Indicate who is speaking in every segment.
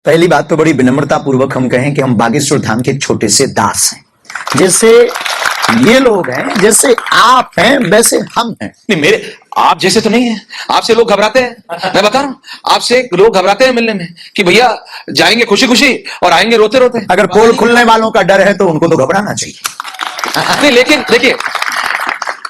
Speaker 1: पहली बात तो बड़ी विनम्रता पूर्वक हम कहें कि हम बागेश्वर धाम के एक छोटे से दास हैं। जैसे ये लोग हैं, जैसे आप हैं, वैसे हम हैं।
Speaker 2: नहीं, मेरे आप जैसे तो नहीं है। आपसे लोग घबराते हैं, मैं बता रहा हूं, आपसे लोग घबराते हैं मिलने में कि भैया जाएंगे खुशी खुशी और आएंगे रोते रोते।
Speaker 1: अगर पोल खुलने वालों का डर है तो उनको तो घबराना चाहिए।
Speaker 2: नहीं, लेकिन देखिए,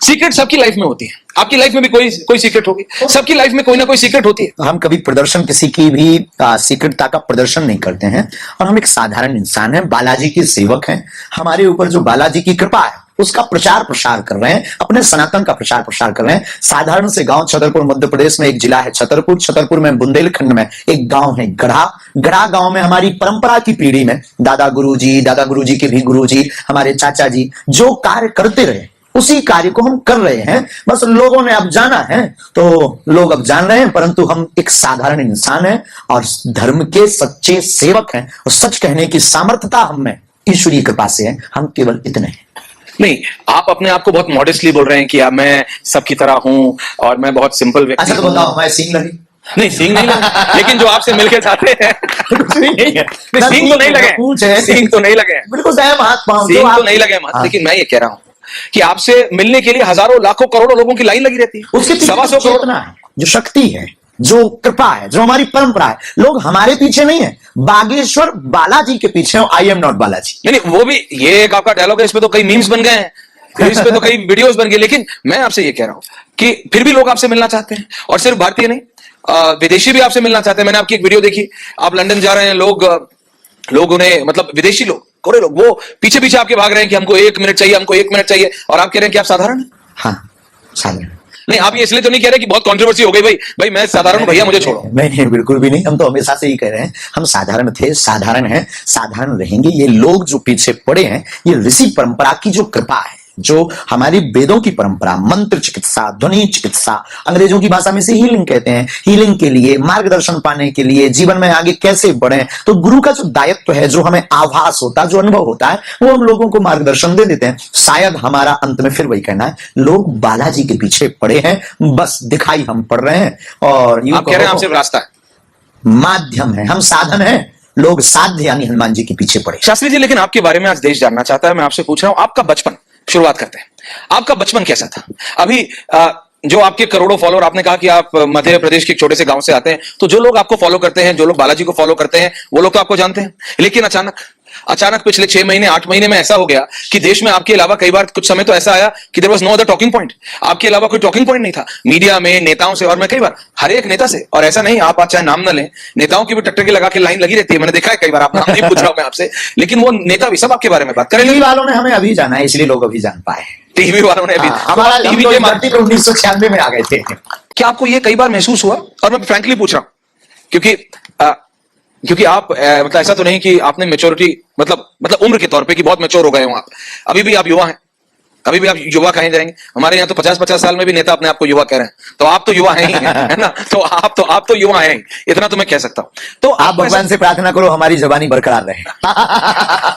Speaker 2: सीक्रेट सबकी लाइफ में होती है। आपकी लाइफ में भी कोई सीक्रेट होगी, सबकी लाइफ में कोई ना कोई सीक्रेट होती है।
Speaker 1: हम कभी प्रदर्शन किसी की भी सीक्रेटता का प्रदर्शन नहीं करते हैं और हम एक साधारण इंसान हैं, बालाजी के सेवक हैं। हमारे ऊपर जो बालाजी की कृपा है उसका प्रचार प्रसार कर रहे हैं, अपने सनातन का प्रचार प्रसार कर रहे हैं। साधारण से गांव छतरपुर मध्य प्रदेश में एक जिला है छतरपुर। छतरपुर में बुंदेलखंड में एक गांव है गढ़ा। गढ़ा गांव में हमारी परंपरा की पीढ़ी में दादा गुरुजी के भी गुरुजी, हमारे चाचा जी जो कार्य करते रहे उसी कार्य को हम कर रहे हैं। बस लोगों ने अब जाना है तो लोग अब जान रहे हैं, परंतु हम एक साधारण इंसान हैं और धर्म के सच्चे सेवक हैं और सच कहने की सामर्थ्यता हम में ईश्वरीय कृपा से है। हम केवल इतने हैं।
Speaker 2: नहीं, आप अपने आप को बहुत मॉडेस्टली बोल रहे हैं कि मैं सबकी तरह हूं और मैं बहुत सिंपल व्यक्ति।
Speaker 1: अच्छा तो बताओ, मैं सींग लगी?
Speaker 2: नहीं, सींग नहीं लगे, लेकिन जो आपसे मिलके जाते हैं नहीं है। सींग तो नहीं लगे, सींग तो नहीं लगे,
Speaker 1: बिल्कुल सहम हाथ पांव
Speaker 2: सींग तो नहीं लगे। लेकिन मैं ये कह रहा हूं कि आपसे मिलने के लिए हजारों लाखों करोड़ों लोगों की लाइन लगी रहती है।
Speaker 1: उसके पीछे
Speaker 2: 125 करोड़
Speaker 1: चेतना है, जो शक्ति है, जो कृपा है, जो हमारी परंपरा है। लोग हमारे पीछे नहीं है, बागेश्वर बालाजी के पीछे हो। I am not Balaji.
Speaker 2: नहीं, वो भी ये एक आपका डायलॉग है, इस पे तो कई मीम्स बन गए हैं, इस पे तो कई वीडियोस बन गए। लेकिन मैं आपसे ये कह रहा हूं कि फिर भी लोग आपसे मिलना चाहते हैं, और सिर्फ भारतीय नहीं, विदेशी भी आपसे मिलना चाहते हैं। मैंने आपकी एक वीडियो देखी, आप लंदन जा रहे हैं, लोग उन्हें, मतलब विदेशी लोग, गोरे लोग, वो पीछे पीछे आपके भाग रहे हैं कि हमको 1 मिनट चाहिए, हमको 1 मिनट चाहिए, और आप कह रहे हैं कि आप साधारण हैं।
Speaker 1: हाँ, साधारण।
Speaker 2: नहीं, आप ये इसलिए तो नहीं कह रहे कि बहुत कंट्रोवर्सी हो गई, भाई मैं साधारण हूं, भैया मुझे छोड़ो।
Speaker 1: नहीं, बिल्कुल भी नहीं। हम तो हमेशा से ही कह रहे हैं, हम साधारण थे, साधारण हैं, साधारण रहेंगे। ये लोग जो पीछे पड़े हैं, ये ऋषि परंपरा की जो कृपा है, जो हमारी वेदों की परंपरा, मंत्र चिकित्सा, ध्वनि चिकित्सा, अंग्रेजों की भाषा में से हीलिंग कहते हैं। हीलिंग के लिए, मार्गदर्शन पाने के लिए, जीवन में आगे कैसे बढ़े, तो गुरु का जो दायित्व है, जो हमें आभास होता है, जो अनुभव होता है, वो हम लोगों को मार्गदर्शन दे देते हैं। शायद हमारा अंत में फिर वही कहना है, लोग बालाजी के पीछे पड़े हैं, बस दिखाई हम पड़ रहे हैं। और
Speaker 2: आप कह रहे हैं आप सिर्फ रास्ता है,
Speaker 1: माध्यम है, हम साधन है, लोग साध्य यानी हनुमान जी के पीछे पड़े।
Speaker 2: शास्त्री जी, लेकिन आपके बारे में आज देश जानना चाहता है। मैं आपसे पूछ रहा हूं, आपका बचपन, शुरुआत करते हैं, आपका बचपन कैसा था? अभी जो आपके करोड़ों फॉलोअर, आपने कहा कि आप मध्य प्रदेश के एक छोटे से गांव से आते हैं, तो जो लोग आपको फॉलो करते हैं, जो लोग बालाजी को फॉलो करते हैं, वो लोग तो आपको जानते हैं। लेकिन अचानक पिछले 6 महीने 8 महीने में ऐसा हो गया कि देश में आपके अलावा, कई बार कुछ समय तो ऐसा आया कि there was no other talking point. आपके अलावा कोई टॉकिंग पॉइंट नहीं था मीडिया में, नेताओं से। और मैं कई बार हर एक नेता से, और ऐसा नहीं आप चाहे नाम न लें, नेताओं की भी टक्कर के लगा के लाइन लगी रहती है। मैंने देखा है कई बार, आप नाम नहीं पूछ रहा हूं मैं आपसे, लेकिन वो नेता भी सब आपके बारे में बात करें।
Speaker 1: टीवी वालों ने हमें अभी जाना है, इसलिए लोग अभी जान पाए।
Speaker 2: टीवी वालों ने अभी,
Speaker 1: हमारा टीवी के मार्टी पे 1996 में आ गए थे।
Speaker 2: क्या आपको ये कई बार महसूस हुआ? और मैं फ्रैंकली पूछ रहा हूं क्योंकि आप मतलब ऐसा तो नहीं कि आपने मेच्योरिटी, मतलब उम्र के तौर पे कि बहुत मैच्योर हो गए हो आप, अभी भी आप युवा हैं, अभी भी आप युवा कहे जाएंगे। हमारे यहाँ तो 50-50 साल में भी नेता अपने आप को युवा कह रहे हैं, तो आप तो युवा हैं ही, है ना? तो आप तो युवा हैं, इतना तो मैं कह सकता हूं। तो
Speaker 1: आप भगवान से प्रार्थना करो हमारी जबानी बरकरार रहे।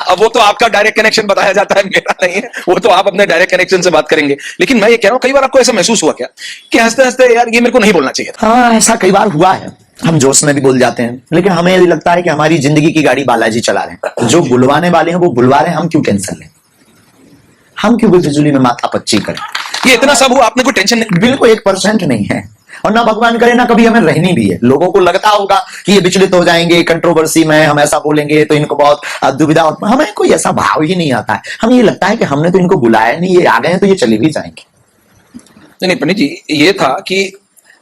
Speaker 2: अब वो तो आपका डायरेक्ट कनेक्शन बताया जाता है, मेरा नहीं है, वो तो आप अपने डायरेक्ट कनेक्शन से बात करेंगे। लेकिन मैं ये कह रहा हूं, कई बार आपको ऐसा महसूस हुआ क्या कि हंसते हंसते यार ये मेरे को नहीं बोलना चाहिए था?
Speaker 1: हाँ, ऐसा कई बार हुआ है। हम जोश में भी बोल जाते हैं, लेकिन हमें यदि लगता है कि हमारी जिंदगी की गाड़ी बालाजी चला रहे हैं, जो बुलवाने वाले हैं वो बुलवा रहे हैं, हम क्यों कैंसिल लें? हम क्यों बिजली में माथा पच्ची करें?
Speaker 2: ये इतना सब हुआ, आपने कोई टेंशन नहीं?
Speaker 1: बिल्कुल 1% नहीं है, और ना भगवान करे ना कभी हमें रहनी भी है। लोगों को लगता होगा कि ये विचलित हो जाएंगे, कंट्रोवर्सी में हम ऐसा बोलेंगे तो इनको बहुत दुविधा होती है। हमें कोई ऐसा भाव ही नहीं आता है। हमें ये लगता है कि हमने तो इनको बुलाया नहीं, ये आ गए हैं तो ये चले भी जाएंगे।
Speaker 2: नहीं पंडित जी, ये था कि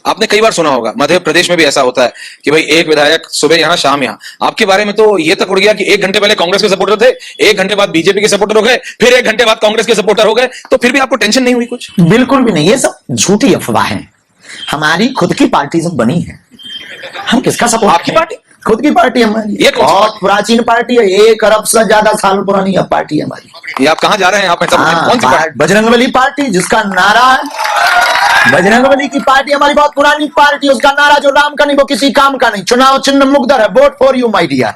Speaker 2: आपने कई बार सुना होगा, मध्य प्रदेश में भी ऐसा होता है कि भाई एक विधायक सुबह यहाँ शाम यहाँ। आपके बारे में तो ये तक उड़ गया कि 1 घंटे पहले कांग्रेस के सपोर्टर थे, 1 घंटे बाद बीजेपी के सपोर्टर हो गए, फिर 1 घंटे बाद कांग्रेस के सपोर्टर हो गए। तो फिर भी आपको टेंशन नहीं हुई कुछ?
Speaker 1: बिल्कुल भी नहीं, ये सब झूठी अफवाहें। हमारी खुद की पार्टी जब बनी है, हम किसका सपोर्ट?
Speaker 2: आपकी पार्टी?
Speaker 1: खुद की पार्टी हमारी, ये बहुत प्राचीन पार्टी है, 1 अरब से ज्यादा साल पुरानी पार्टी है हमारी।
Speaker 2: ये आप कहां जा रहे हैं? आप कौन सी पार्टी?
Speaker 1: बजरंगबली पार्टी, जिसका नारा है, बजरंगबली की पार्टी हमारी बहुत पुरानी पार्टी, उसका नारा जो राम का नहीं वो किसी काम का नहीं, चुनाव चिन्ह मुकद्दर है, vote for you my dear.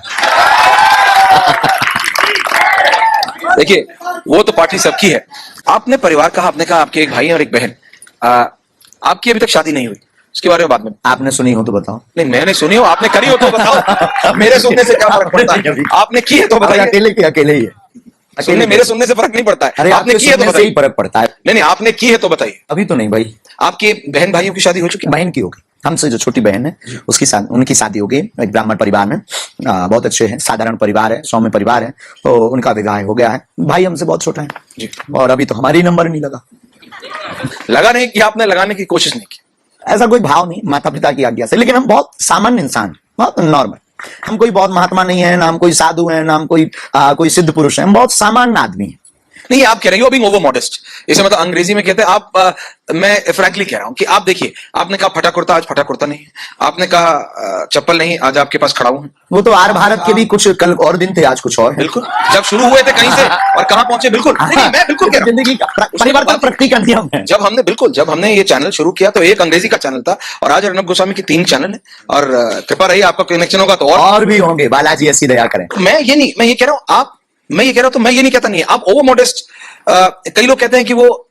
Speaker 2: देखिए, वो तो पार्टी सबकी है। आपने परिवार कहा, आपने कहा आपके एक भाई और एक बहन, आपकी अभी तक शादी नहीं हुई, उसके बारे में बाद में।
Speaker 1: आपने सुनी हो तो बताओ।
Speaker 2: नहीं मैंने सुनी हो, आपने करी हो तो बताओ। मेरे सुनने से क्या फर्क पड़ता है, आपने की है तो
Speaker 1: अरे
Speaker 2: बताइए।
Speaker 1: अकेले के अकेले ही है,
Speaker 2: सुनने मेरे सुनने से फर्क नहीं पड़ता है,
Speaker 1: अरे
Speaker 2: आपने
Speaker 1: आपके
Speaker 2: की है तो
Speaker 1: सुनने से
Speaker 2: बताइए।
Speaker 1: ही फर्क पड़ता है।
Speaker 2: नहीं नहीं आपने की है तो बताइए।
Speaker 1: अभी तो नहीं भाई,
Speaker 2: आपके बहन भाइयों की शादी हो चुकी है?
Speaker 1: बहन की होगी, हमसे जो छोटी बहन है उसकी उनकी शादी हो गई एक ब्राह्मण परिवार में। बहुत अच्छे हैं, साधारण परिवार है, सौम्य परिवार है, तो उनका विवाह हो गया है। भाई हमसे बहुत छोटा है
Speaker 2: जी।
Speaker 1: और अभी तो हमारी नंबर नहीं लगा।
Speaker 2: लगा नहीं कि आपने लगाने की कोशिश नहीं की?
Speaker 1: ऐसा कोई भाव नहीं, माता पिता की आज्ञा से। लेकिन हम बहुत सामान्य इंसान, बहुत नॉर्मल। हम कोई बहुत महात्मा नहीं है, ना हम कोई साधु हैं, ना हम कोई सिद्ध पुरुष हैं। हम बहुत सामान्य आदमी हैं।
Speaker 2: नहीं आप कह रहे हो बीइंग ओवर मॉडेस्ट, इसे मतलब अंग्रेजी में कहते हैं आप मैं फ्रैंकली कह रहा हूं कि आप देखिए, आपने कहा फटा कुर्ता, आज फटा कुर्ता नहीं है। आपने कहा चप्पल नहीं, आज आपके पास खड़ा हूं।
Speaker 1: वो तो आर भारत के भी कुछ कल और दिन थे, आज कुछ और है।
Speaker 2: बिल्कुल, जब शुरू हुए थे कहीं से और कहां पहुंचे, बिल्कुल नहीं, नहीं, मैं बिल्कुल कह रहा हूं।
Speaker 1: जिंदगी का परिवर्तन प्रकृति का नियम है।
Speaker 2: जब हमने ये चैनल शुरू किया तो एक अंग्रेजी का चैनल था और आज अर्नब गोस्वामी की 3 चैनल है और कृपा रही आपका कनेक्शन होगा तो
Speaker 1: और भी होंगे, बालाजी ऐसी दया करें।
Speaker 2: मैं ये कह रहा हूं मैं ये कह रहा हूं तो मैं ये नहीं कहता नहीं है, आप ओवर मॉडेस्ट। कई लोग कहते हैं कि वो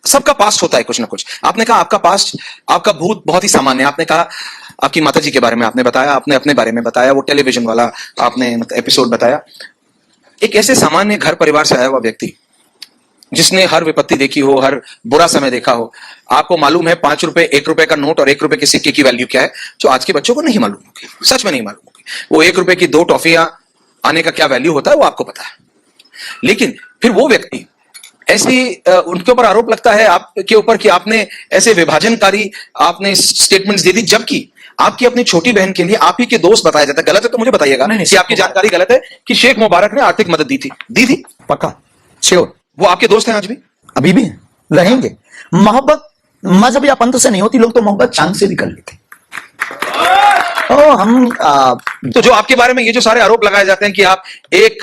Speaker 2: सबका पास्ट होता है कुछ ना कुछ। आपने कहा आपका पास्ट, आपका भूत बहुत ही सामान्य है। आपने कहा आपकी माता जी के बारे में आपने बताया, आपने अपने बारे में बताया, वो टेलीविजन वाला आपने एपिसोड बताया। एक ऐसे सामान्य घर परिवार से आया हुआ व्यक्ति जिसने हर विपत्ति देखी हो, हर बुरा समय देखा हो, आपको मालूम है 5 रुपए, 1 रुपए का नोट और 1 रुपए के सिक्के की वैल्यू क्या है, जो आज के बच्चों को नहीं मालूम होगी, सच में नहीं मालूम होगी। वो 1 रुपए की 2 टॉफियां आने का क्या वैल्यू होता है वो आपको पता है। लेकिन फिर वो व्यक्ति ऐसी उनके ऊपर आरोप लगता है आपके ऊपर कि आपने ऐसे विभाजनकारी आपने स्टेटमेंट्स दे दी, जबकि आपकी अपनी छोटी बहन के लिए आप ही के दोस्त बताया जाता है। गलत है तो मुझे बताइएगा कि आपकी जानकारी गलत है कि शेख मुबारक ने आर्थिक मदद दी थी।
Speaker 1: पक्का, श्योर।
Speaker 2: वो आपके दोस्त हैं आज भी?
Speaker 1: अभी भी रहेंगे। मोहब्बत मजहब या पंथ से नहीं होती, लोग तो मोहब्बत चांद से भी कर लेते।
Speaker 2: तो जो आपके बारे में ये जो सारे आरोप लगाए जाते हैं कि आप एक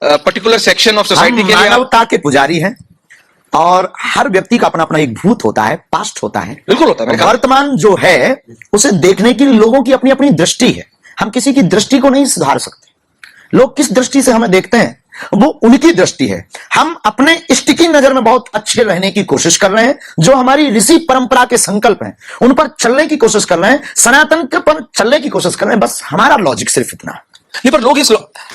Speaker 2: पर्टिकुलर सेक्शन ऑफ सोसाइटी के लिए
Speaker 1: मानवता के पुजारी हैं और हर व्यक्ति का अपना अपना एक भूत होता है, पास्ट होता है।
Speaker 2: बिल्कुल होता है।
Speaker 1: वर्तमान जो है उसे देखने की लोगों की अपनी अपनी दृष्टि है। हम किसी की दृष्टि को नहीं सुधार सकते। लोग किस दृष्टि से हमें देखते हैं वो उनकी दृष्टि है। हम अपने इष्ट की नजर में बहुत अच्छे रहने की कोशिश कर रहे हैं, जो हमारी ऋषि परंपरा के संकल्प हैं उन पर चलने की कोशिश कर रहे हैं, सनातन के पर चलने की कोशिश कर रहे हैं। बस हमारा लॉजिक सिर्फ इतना है।
Speaker 2: नहीं, पर लोग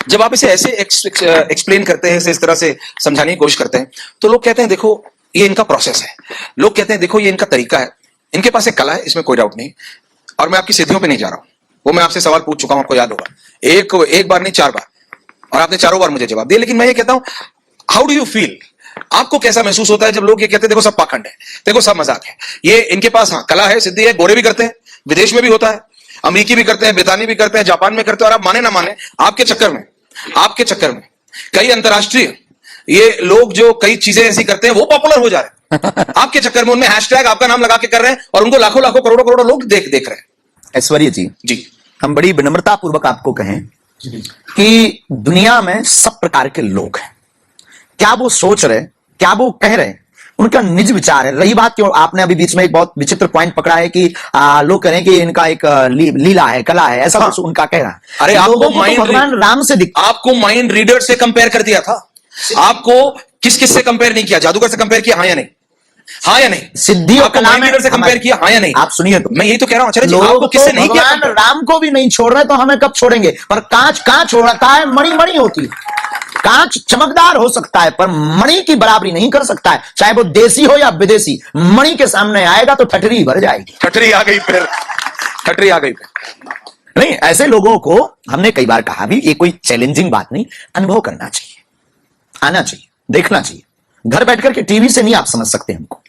Speaker 2: जब आप इसे ऐसे एक्सप्लेन करते हैं, इस तरह से समझाने की कोशिश करते हैं, तो लोग कहते हैं देखो ये इनका प्रोसेस है। लोग कहते हैं देखो ये इनका तरीका है, इनके पास एक कला है, इसमें कोई डाउट नहीं। और मैं आपकी सिद्धियों पे नहीं जा रहा हूं, वो मैं आपसे सवाल पूछ चुका हूं, आपको याद होगा, एक बार नहीं 4 बार, और आपने चारों बार मुझे जवाब दिया। लेकिन मैं ये कहता हूं, हाउ डू यू फील, आपको कैसा महसूस होता है जब लोग ये कहते हैं देखो सब पाखंड है, देखो सब मजाक है, ये इनके पास हाँ कला है, सिद्धि है, गोरे भी करते हैं, विदेश में भी होता है, अमेरिकी भी करते हैं, ब्रितानी भी करते हैं, जापान में करते हैं, और आप माने ना माने आपके चक्कर में कई अंतरराष्ट्रीय ये लोग जो कई चीजें ऐसी करते हैं वो पॉपुलर हो जा रहे हैं। आपके चक्कर में उनमें हैशटैग आपका नाम लगा के कर रहे हैं और उनको लाखों लाखों करोड़ों लोग देख रहे हैं।
Speaker 1: ऐश्वर्य जी, हम बड़ी विनम्रता पूर्वक आपको कहें कि दुनिया में सब प्रकार के लोग हैं। क्या वो सोच रहे, क्या वो कह रहे, उनका निज विचार है। रही बात क्यों, आपने अभी बीच में एक बहुत विचित्र पॉइंट पकड़ा है कि लोग कह रहे हैं कि इनका एक लीला है, कला है, ऐसा कुछ उनका कहना है।
Speaker 2: अरे
Speaker 1: आपको भगवान राम से
Speaker 2: आपको माइंड रीडर से कंपेयर कर दिया था, आपको किस से कंपेयर नहीं किया, जादूगर से कंपेयर किया, हाँ या नहीं? हाँ या नहीं?
Speaker 1: सिद्धि और कला में
Speaker 2: से कंपेयर किया, हाँ या नहीं?
Speaker 1: आप सुनिए तो,
Speaker 2: मैं यही तो कह रहा हूं आचार्य जी,
Speaker 1: लोग
Speaker 2: आपको किससे नहीं किया?
Speaker 1: भगवान राम को भी नहीं छोड़ रहे तो हमें कब छोड़ेंगे? पर कांच होता है, मणि होती है। कांच चमकदार हो सकता है पर मणि की बराबरी नहीं कर सकता है, चाहे वो देसी हो या विदेशी। मणि के सामने आएगा तो ठटरी भर जाएगी।
Speaker 2: ठटरी आ गई फिर।
Speaker 1: नहीं, ऐसे लोगों को हमने कई बार कहा भी, ये कोई चैलेंजिंग बात नहीं, अनुभव करना चाहिए, आना चाहिए, देखना चाहिए। घर बैठकर के टीवी से नहीं आप समझ सकते हमको,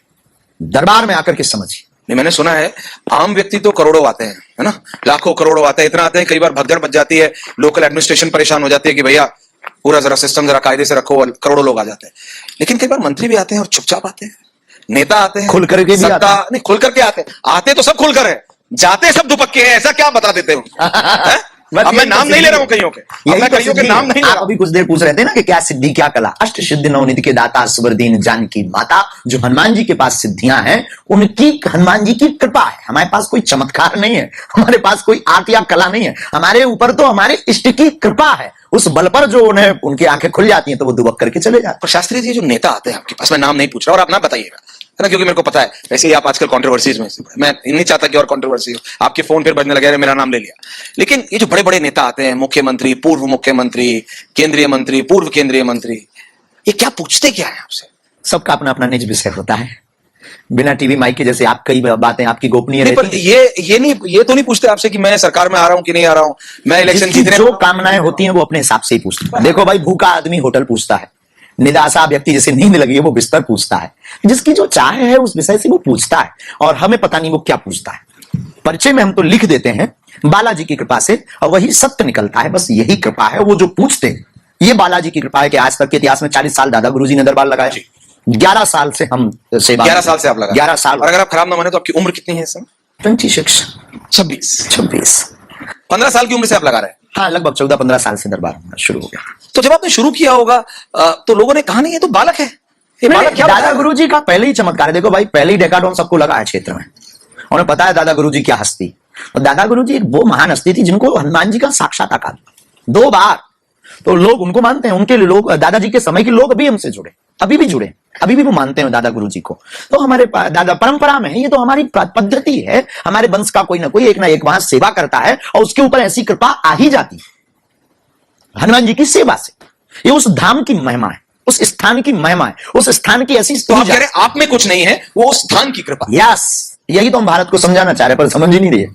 Speaker 1: दरबार में आकर के समझिए।
Speaker 2: नहीं, मैंने सुना है आम व्यक्ति तो करोड़ों आते हैं, है ना, लाखों करोड़ों आते हैं, इतना आते हैं कई बार भगदड़ मच जाती है, लोकल एडमिनिस्ट्रेशन परेशान हो जाती है कि भैया पूरा जरा सिस्टम जरा कायदे से रखो, करोड़ों लोग आ जाते हैं। लेकिन कई बार मंत्री भी आते हैं और चुपचाप आते हैं, नेता आते हैं
Speaker 1: खुल करके भी आते हैं।
Speaker 2: नहीं, खुल करके आते तो सब खुलकर है, जाते सब दुपक्के हैं, ऐसा क्या बता देते हो? अब मैं नाम नहीं ले रहा हूं कईयों के, कईयों के नाम नहीं ले रहा।
Speaker 1: अभी कुछ देर पूछ रहे थे ना कि क्या सिद्धि क्या कला। अष्ट सिद्धि नवनिधि के दाता सुबरदीन जानकी माता, जो हनुमान जी के पास सिद्धियां हैं उनकी हनुमान जी की कृपा है। हमारे पास कोई चमत्कार नहीं है, हमारे पास कोई आर्ट या कला नहीं है, हमारे ऊपर तो हमारे इष्ट की कृपा है। उस बल पर जो उन्हें उनकी आंखें खुल जाती हैं तो वो दुबक करके चले जाते हैं।
Speaker 2: शास्त्री जी जो नेता आते हैं आपके पास, मैं नाम नहीं पूछ रहा और आप ना बताइएगा, है ना, क्योंकि मेरे को पता है वैसे ही आप आजकल कंट्रोवर्सीज में, मैं नहीं चाहता कि और कंट्रोवर्सी हो, आपके फोन फिर बजने लगे, अरे मेरा नाम ले लिया। लेकिन ये जो बड़े बड़े नेता आते हैं, मुख्यमंत्री, पूर्व मुख्यमंत्री, केंद्रीय मंत्री, पूर्व केंद्रीय मंत्री, ये क्या पूछते क्या है आपसे?
Speaker 1: सबका अपना अपना निज विषय होता है। बिना टीवी माइक के जैसे आप कई बातें आपकी गोपनीय
Speaker 2: नहीं, पर
Speaker 1: रहती हैं।
Speaker 2: ये तो नहीं पूछते आपसे कि मैं सरकार में आ रहा हूं कि नहीं आ रहा हूं, मैं इलेक्शन
Speaker 1: जिसकी
Speaker 2: जीतने
Speaker 1: जो कामनाएं होती हैं वो अपने हिसाब से ही पूछता है। देखो भाई, भूखा आदमी होटल पूछता है, निराशा व्यक्ति जैसे नींद लगी है वो बिस्तर पूछता है। जिसकी जो चाह है उस विषय से वो पूछता है, और हमें पता नहीं वो क्या पूछता है। परिचय में हम तो लिख देते हैं बालाजी की कृपा से, और वही सत्य निकलता है। बस यही कृपा है। वो जो पूछते हैं ये बालाजी की कृपा है कि आज तक के इतिहास में 40 साल दादा गुरुजी ने दरबार लगाया, 11 साल से हम सेवा,
Speaker 2: 11 साल से आप लगा,
Speaker 1: 11 साल।
Speaker 2: और अगर आप खराब ना माने तो आपकी उम्र कितनी है इस समय?
Speaker 1: 26
Speaker 2: 26 15 साल की उम्र से आप लगा रहे हैं।
Speaker 1: हाँ, लगभग 14-15 साल से दरबार शुरू हो गया।
Speaker 2: तो जब आपने शुरू किया होगा तो लोगों ने कहा नहीं ये तो बालक है, ये बालक क्या
Speaker 1: दादा गुरुजी का पहले ही चमत्कार है। देखो भाई, पहले ही डेकाडोन सबको लगा है क्षेत्र में, उन्हें पता है दादा गुरुजी क्या हस्ती। और दादा गुरुजी एक वो महान हस्ती थी जिनको हनुमान जी का साक्षात्कार 2 बार, तो लोग उनको मानते हैं। उनके लोग, दादाजी के समय के लोग अभी हमसे जुड़े, अभी भी जुड़े, अभी भी वो मानते हैं दादा गुरुजी को। तो हमारे दादा परंपरा में है, ये तो हमारी पद्धति है। हमारे वंश का कोई ना कोई एक ना एक वहां सेवा करता है, और उसके ऊपर ऐसी कृपा आ ही जाती है हनुमान जी की सेवा से। ये उस धाम की महिमा है, उस स्थान की महिमा है, उस स्थान की ऐसी
Speaker 2: तो आप कह रहे हैं आप में कुछ नहीं है, वो उस स्थान की कृपा।
Speaker 1: यस, यही तो हम भारत को समझाना चाह रहे हैं, पर समझ ही नहीं रही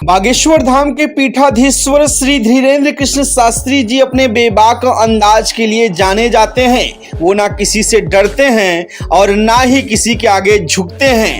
Speaker 3: बागेश्वर धाम के पीठाधीश्वर श्री धीरेन्द्र कृष्ण शास्त्री जी अपने बेबाक अंदाज के लिए जाने जाते हैं। वो ना किसी से डरते हैं और ना ही किसी के आगे झुकते हैं।